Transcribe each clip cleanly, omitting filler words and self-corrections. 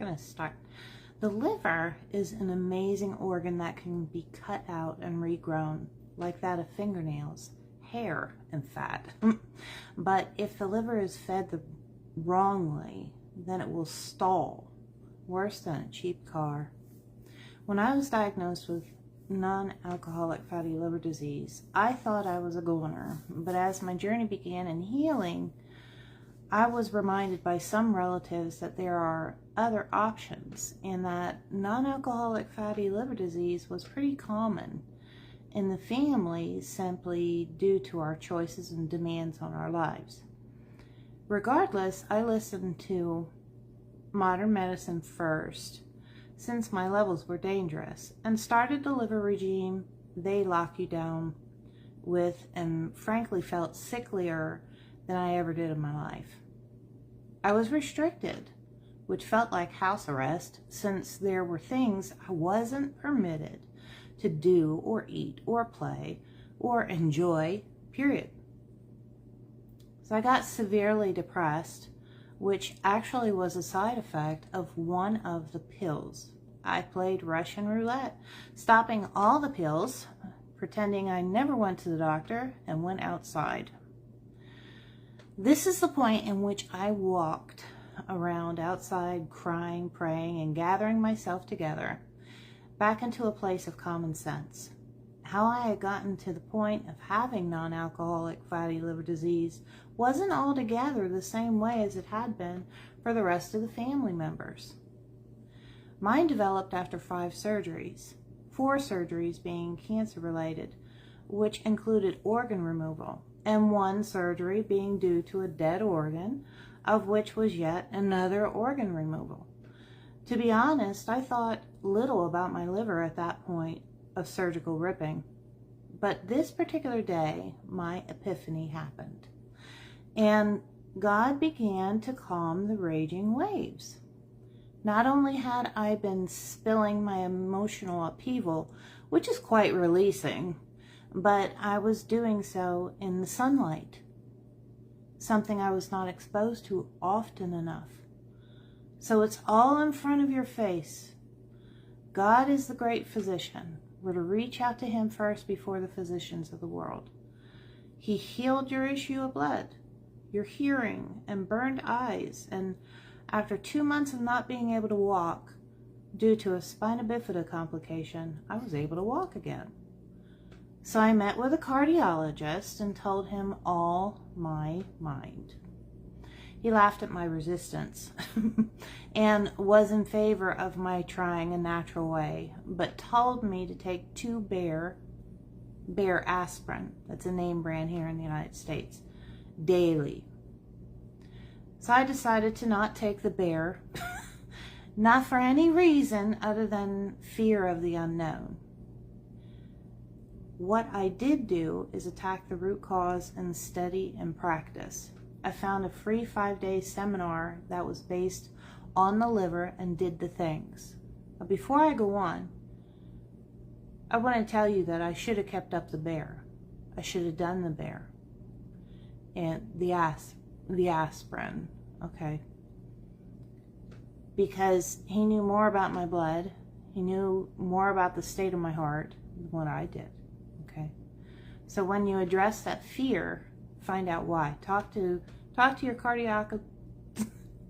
going to start. The liver is an amazing organ that can be cut out and regrown, like that of fingernails, hair, and fat. But if the liver is fed wrongly, then it will stall, worse than a cheap car. When I was diagnosed with non-alcoholic fatty liver disease, I thought I was a goner, but as my journey began in healing, I was reminded by some relatives that there are other options and that non-alcoholic fatty liver disease was pretty common in the family simply due to our choices and demands on our lives. Regardless, I listened to modern medicine first, since my levels were dangerous, and started the liver regime they lock you down with, and frankly felt sicklier than I ever did in my life. I was restricted, which felt like house arrest, since there were things I wasn't permitted to do or eat or play or enjoy, period. So I got severely depressed, which actually was a side effect of one of the pills. I played Russian roulette, stopping all the pills, pretending I never went to the doctor, and went outside. This is the point in which I walked around outside, crying, praying, and gathering myself together back into a place of common sense. How I had gotten to the point of having non-alcoholic fatty liver disease wasn't altogether the same way as it had been for the rest of the family members. Mine developed after 5 surgeries, 4 surgeries being cancer-related, which included organ removal, and 1 surgery being due to a dead organ, of which was yet another organ removal. To be honest, I thought little about my liver at that point of surgical ripping. But this particular day, my epiphany happened. And God began to calm the raging waves. Not only had I been spilling my emotional upheaval, which is quite releasing, but I was doing so in the sunlight, something I was not exposed to often enough. So it's all in front of your face. God is the great physician. We're to reach out to him first before the physicians of the world. He healed your issue of blood, your hearing, and burned eyes. And after 2 months of not being able to walk due to a spina bifida complication, I was able to walk again. So I met with a cardiologist and told him all my mind. He laughed at my resistance and was in favor of my trying a natural way, but told me to take 2 Bayer aspirin, that's a name brand here in the United States, daily. So I decided to not take the Bayer, not for any reason other than fear of the unknown. What I did do is attack the root cause and study and practice. I found a free 5-day seminar that was based on the liver and did the things. But before I go on, I want to tell you that I should have kept up the Bayer. I should have done the Bayer and the aspirin, okay? Because he knew more about my blood. He knew more about the state of my heart than what I did, okay? So when you address that fear, find out why. Talk to your cardiologist.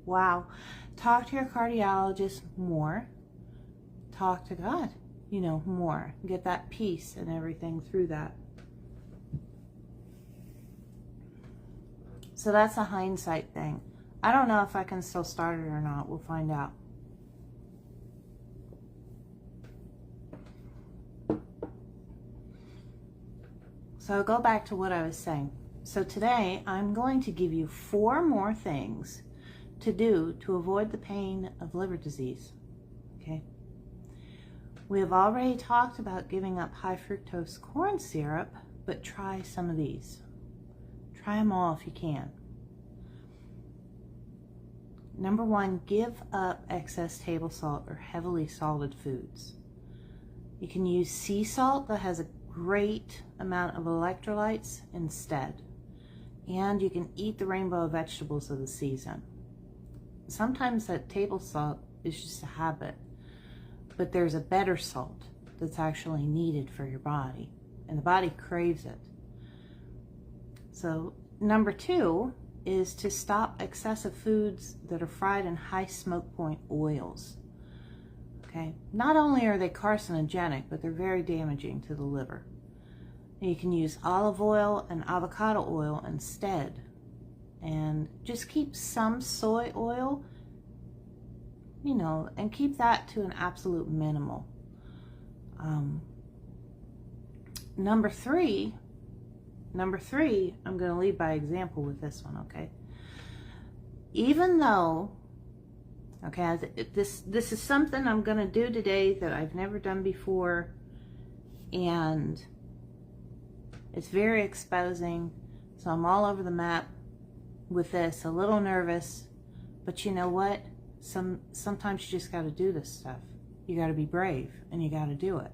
Wow. Talk to your cardiologist more. Talk to God, more. Get that peace and everything through that. So that's a hindsight thing. I don't know if I can still start it or not. We'll find out. So I'll go back to what I was saying. So today I'm going to give you 4 more things to do to avoid the pain of liver disease. Okay? We have already talked about giving up high fructose corn syrup, but try some of these. Try them all if you can. Number 1, give up excess table salt or heavily salted foods. You can use sea salt that has a great amount of electrolytes instead. And you can eat the rainbow vegetables of the season. Sometimes that table salt It's just a habit. But there's a better salt that's actually needed for your body, and the body craves it. So number 2 is to stop excessive foods that are fried in high smoke point oils. Okay, not only are they carcinogenic, but they're very damaging to the liver. You can use olive oil and avocado oil instead, and just keep some soy oil, you know, and keep that to an absolute minimal. Number three, I'm going to lead by example with this one, okay? Even though, okay, this is something I'm going to do today that I've never done before, and it's very exposing, so I'm all over the map with this, a little nervous, but you know what? Sometimes you just got to do this stuff. You got to be brave, and you got to do it,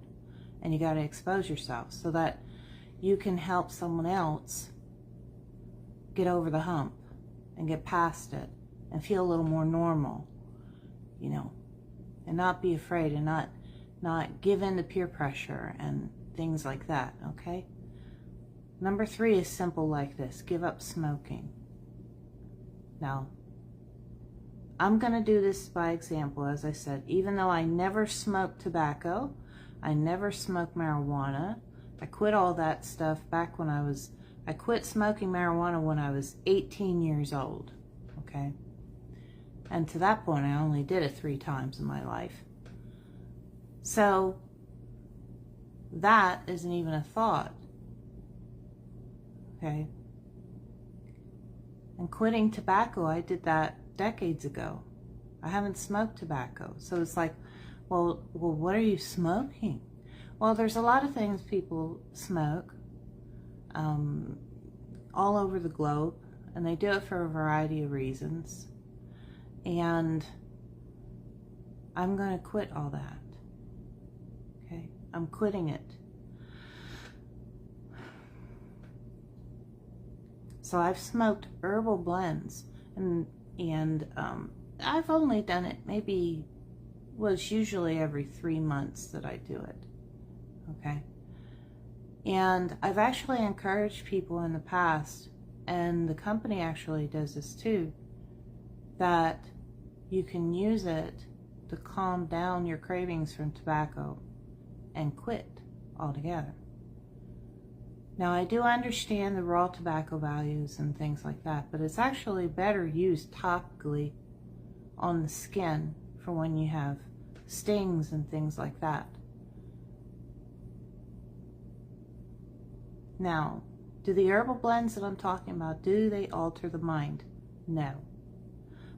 and you got to expose yourself so that you can help someone else get over the hump and get past it and feel a little more normal, you know, and not be afraid and not give in to peer pressure and things like that, okay? Number 3 is simple like this: give up smoking. Now, I'm going to do this by example, as I said. Even though I never smoked tobacco, I never smoked marijuana, I quit all that stuff back when I quit smoking marijuana when I was 18 years old, okay? And to that point, I only did it 3 times in my life. So, that isn't even a thought, okay? And quitting tobacco, I did that decades ago. I haven't smoked tobacco. So it's like, well, what are you smoking? Well, there's a lot of things people smoke all over the globe, and they do it for a variety of reasons. And I'm going to quit all that. Okay? I'm quitting it. So I've smoked herbal blends, and I've only done it maybe, well, it's usually every 3 months that I do it, okay? And I've actually encouraged people in the past, and the company actually does this too, that you can use it to calm down your cravings from tobacco and quit altogether. Now, I do understand the raw tobacco values and things like that, but it's actually better used topically on the skin for when you have stings and things like that. Now, do the herbal blends that I'm talking about, do they alter the mind? No.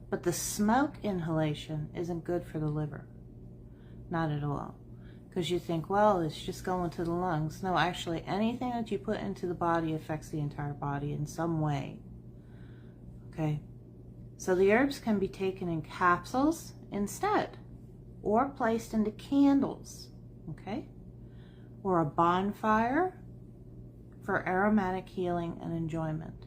But the smoke inhalation isn't good for the liver. Not at all. Because you think, well, it's just going to the lungs. No, actually, anything that you put into the body affects the entire body in some way. Okay? So the herbs can be taken in capsules instead, or placed into candles, okay? Or a bonfire for aromatic healing and enjoyment.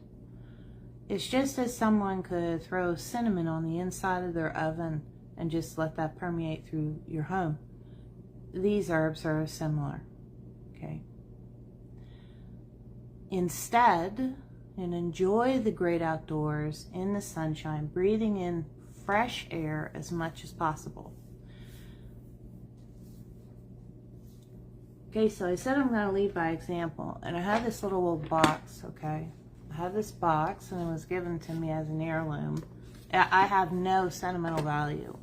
It's just as someone could throw cinnamon on the inside of their oven and just let that permeate through your home. These herbs are similar, okay? Instead, and enjoy the great outdoors in the sunshine, breathing in fresh air as much as possible. Okay, so I said I'm going to lead by example, and I have this little old box, okay? I have this box, and it was given to me as an heirloom. I have no sentimental value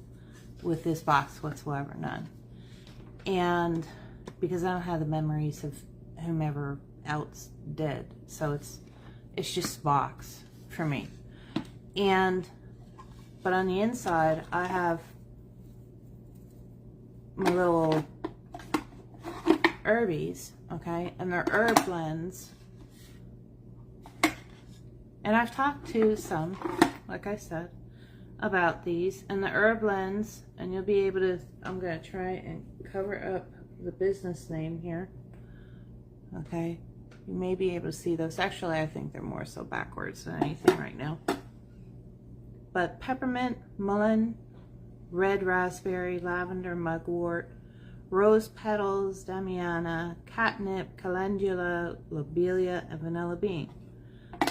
with this box whatsoever, none. And because I don't have the memories of whomever else did, so it's just a box for me. But on the inside, I have my little herbies, okay, and they're herb blends. And I've talked to some, like I said, about these and the herb blends, and you'll be able to, I'm going to try and cover up the business name here, okay? You may be able to see those. Actually, I think they're more so backwards than anything right now. But peppermint, mullein, red raspberry, lavender, mugwort, rose petals, damiana, catnip, calendula, lobelia, and vanilla bean.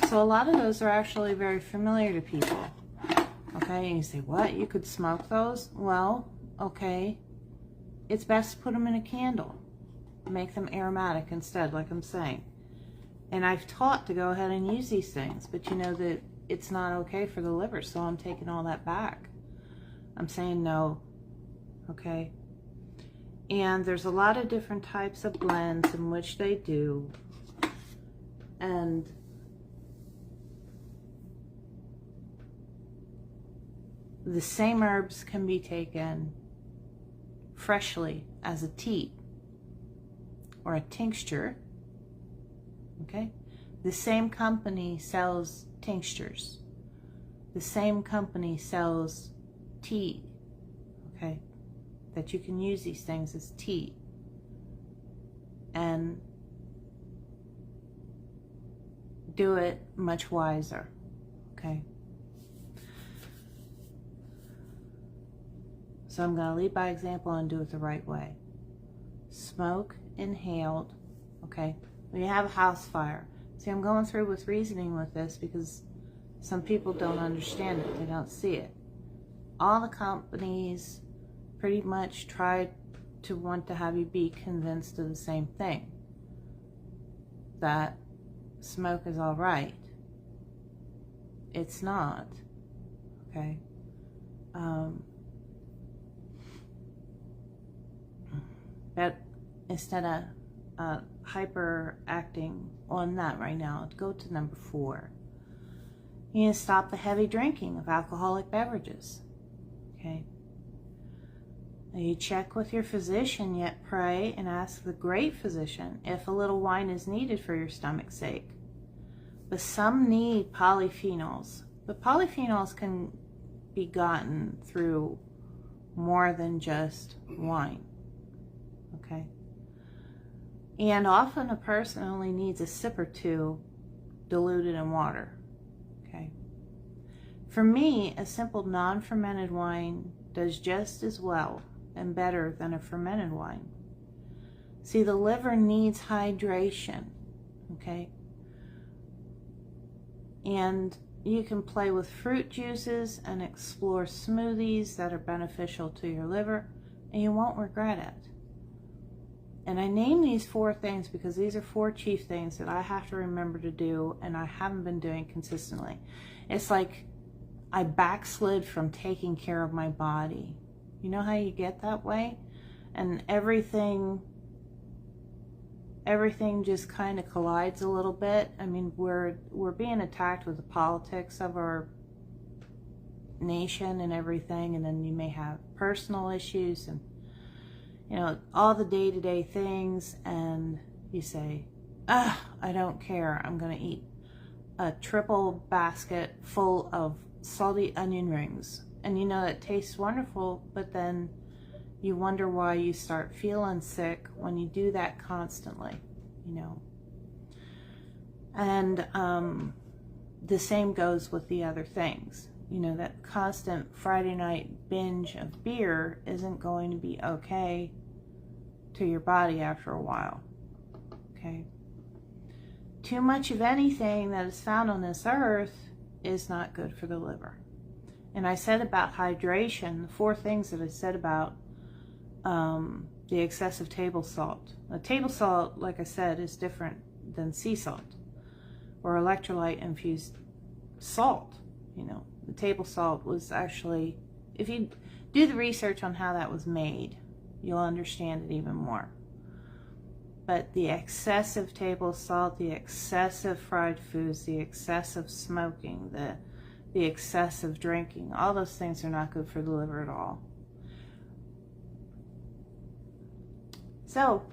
So a lot of those are actually very familiar to people. Okay, and you say, what? You could smoke those? Well, okay. It's best to put them in a candle. Make them aromatic instead, like I'm saying. And I've taught to go ahead and use these things, but you know that it's not okay for the liver, so I'm taking all that back. I'm saying no, okay? And there's a lot of different types of blends in which they do. And the same herbs can be taken freshly as a tea or a tincture, okay? The same company sells tinctures. The same company sells tea, okay? That you can use these things as tea. And do it much wiser, okay? So I'm going to lead by example and do it the right way. Smoke inhaled, okay? When you have a house fire. See, I'm going through with reasoning with this because some people don't understand it. They don't see it. All the companies pretty much try to want to have you be convinced of the same thing. That smoke is all right. It's not, okay? But instead of hyper acting on that right now, go to number 4. You need to stop the heavy drinking of alcoholic beverages. Okay. Now you check with your physician, yet pray and ask the great physician if a little wine is needed for your stomach's sake. But some need polyphenols. But polyphenols can be gotten through more than just wine. Okay. And often a person only needs a sip or two diluted in water. Okay. For me, a simple non-fermented wine does just as well and better than a fermented wine. See, the liver needs hydration. Okay. And you can play with fruit juices and explore smoothies that are beneficial to your liver, and you won't regret it. And I name these 4 things because these are 4 chief things that I have to remember to do, and I haven't been doing consistently. It's like I backslid from taking care of my body. You know how you get that way? And everything just kind of collides a little bit. I mean, we're being attacked with the politics of our nation and everything, and then you may have personal issues and, you know, all the day-to-day things, and you say, I don't care. I'm going to eat a triple basket full of salty onion rings. And you know, it tastes wonderful, but then you wonder why you start feeling sick when you do that constantly, you know. And the same goes with the other things. You know, that constant Friday night binge of beer isn't going to be okay to your body after a while, okay? Too much of anything that is found on this earth is not good for the liver. And I said about hydration, the 4 things that I said about the excessive table salt. The table salt, like I said, is different than sea salt or electrolyte infused salt. You know, the table salt was actually, if you do the research on how that was made, you'll understand it even more. But the excessive table salt, the excessive fried foods, the excessive smoking, the excessive drinking, all those things are not good for the liver at all. So,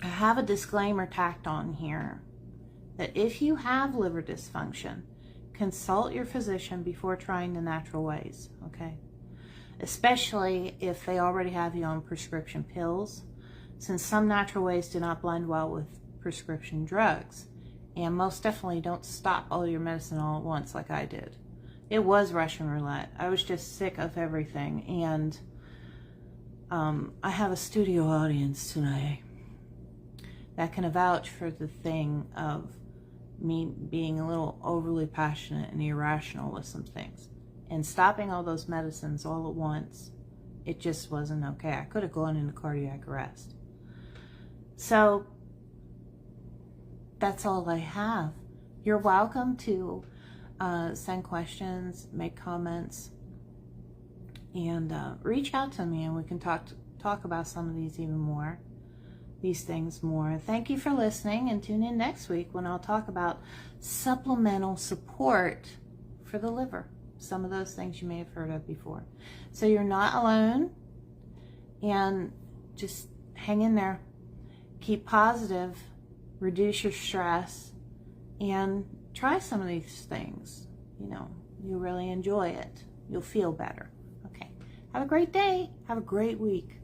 I have a disclaimer tacked on here that if you have liver dysfunction, consult your physician before trying the natural ways, okay? Especially if they already have you on prescription pills, since some natural ways do not blend well with prescription drugs, and most definitely don't stop all your medicine all at once like I did. It was Russian roulette. I was just sick of everything. And I have a studio audience tonight that can vouch for the thing of me being a little overly passionate and irrational with some things. And stopping all those medicines all at once, it just wasn't okay. I could have gone into cardiac arrest. So that's all I have. You're welcome to send questions, make comments, and reach out to me, and we can talk about some of these these things more. Thank you for listening, and tune in next week when I'll talk about supplemental support for the liver. Some of those things you may have heard of before. So you're not alone, and just hang in there. Keep positive, reduce your stress, and try some of these things. You know, you'll really enjoy it. You'll feel better. Okay. Have a great day. Have a great week.